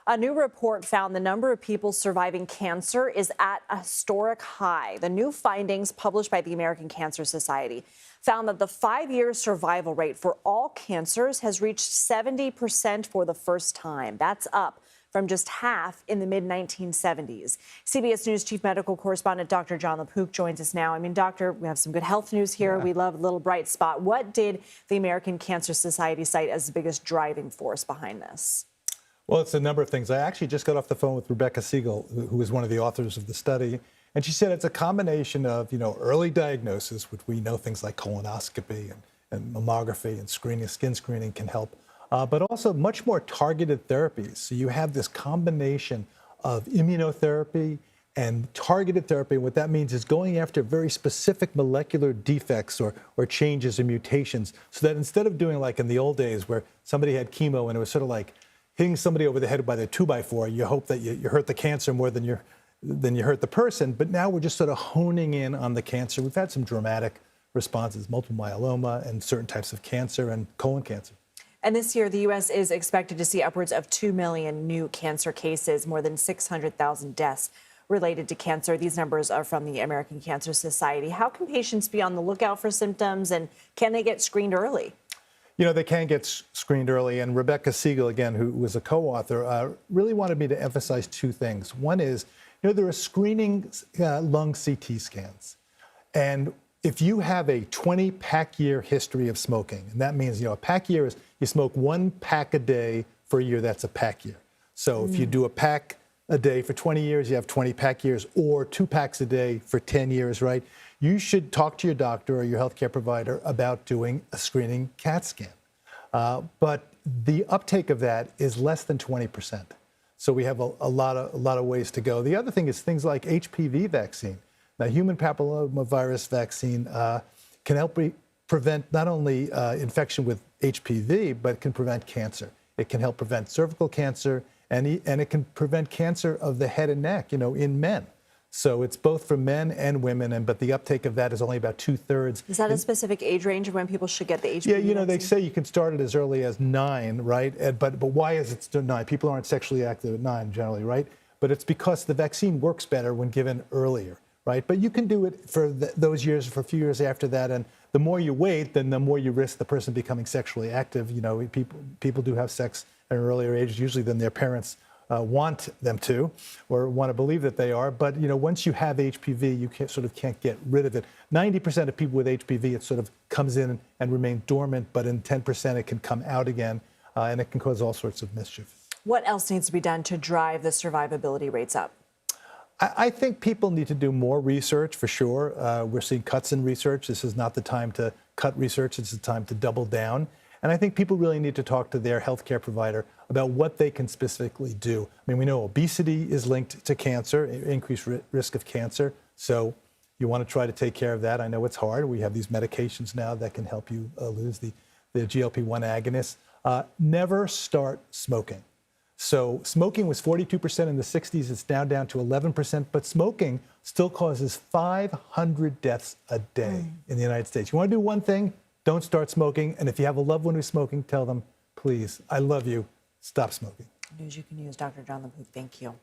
A new report found the number of people surviving cancer is at a historic high. The new findings published by the American Cancer Society found that the 5-year survival rate for all cancers has reached 70% for the first time. That's up from just half in the mid-1970s. CBS News chief medical correspondent Dr. Jon LaPook joins us now. Doctor, we have some good health news here. We love a little bright spot. What did the American Cancer Society cite as the biggest driving force behind this? Well, it's a number of things. I actually just got off the phone with Rebecca Siegel, who is one of the authors of the study, and she said it's a combination of, early diagnosis, which we know things like colonoscopy and mammography and screening, skin screening can help, but also much more targeted therapies. So you have this combination of immunotherapy and targeted therapy. What that means is going after very specific molecular defects or changes or mutations, so that instead of doing like in the old days where somebody had chemo and it was sort of like hitting somebody over the head by the 2x4, you hope that you hurt the cancer more than you hurt the person. But now we're just sort of honing in on the cancer. We've had some dramatic responses, multiple myeloma and certain types of cancer and colon cancer. And this year, the U.S. is expected to see upwards of 2 million new cancer cases, more than 600,000 deaths related to cancer. These numbers are from the American Cancer Society. How can patients be on the lookout for symptoms, and can they get screened early? They can get screened early, and Rebecca Siegel, again, who was a co-author, really wanted me to emphasize two things. One is, there are screening lung CT scans, and if you have a 20-pack year history of smoking, and that means, a pack year is you smoke 1 pack a day for a year, that's a pack year. So if you do a pack a day for 20 years, you have 20 pack years, or 2 packs a day for 10 years, right? You should talk to your doctor or your healthcare provider about doing a screening CAT scan. But the uptake of that is less than 20%. So we have a lot of ways to go. The other thing is things like HPV vaccine. Now, human papillomavirus vaccine can help prevent not only infection with HPV, but can prevent cancer. It can help prevent cervical cancer, and it can prevent cancer of the head and neck, in men. So it's both for men and women, but the uptake of that is only about 2/3. Is that a specific age range of when people should get the HPV vaccine? They say you can start it as early as 9, right? But why is it still 9? People aren't sexually active at 9 generally, right? But it's because the vaccine works better when given earlier, right? But you can do it for those years, for a few years after that, and the more you wait, then the more you risk the person becoming sexually active. People do have sex at an earlier age, usually than their parents want them to, or want to believe that they are. But once you have HPV, you can't get rid of it. 90% of people with HPV, it sort of comes in and remains dormant, but in 10% it can come out again, and it can cause all sorts of mischief. What else needs to be done to drive the survivability rates up? I think people need to do more research, for sure. We're seeing cuts in research. This is not the time to cut research. It's the time to double down. And I think people really need to talk to their healthcare provider about what they can specifically do. We know obesity is linked to cancer, increased risk of cancer. So you want to try to take care of that. I know it's hard. We have these medications now that can help you lose the GLP-1 agonists. Never start smoking. So smoking was 42% in the 60s. It's now down to 11%. But smoking still causes 500 deaths a day in the United States. You want to do one thing? Don't start smoking. And if you have a loved one who's smoking, tell them, please, I love you, stop smoking. News you can use. Dr. Jon LaPook, thank you.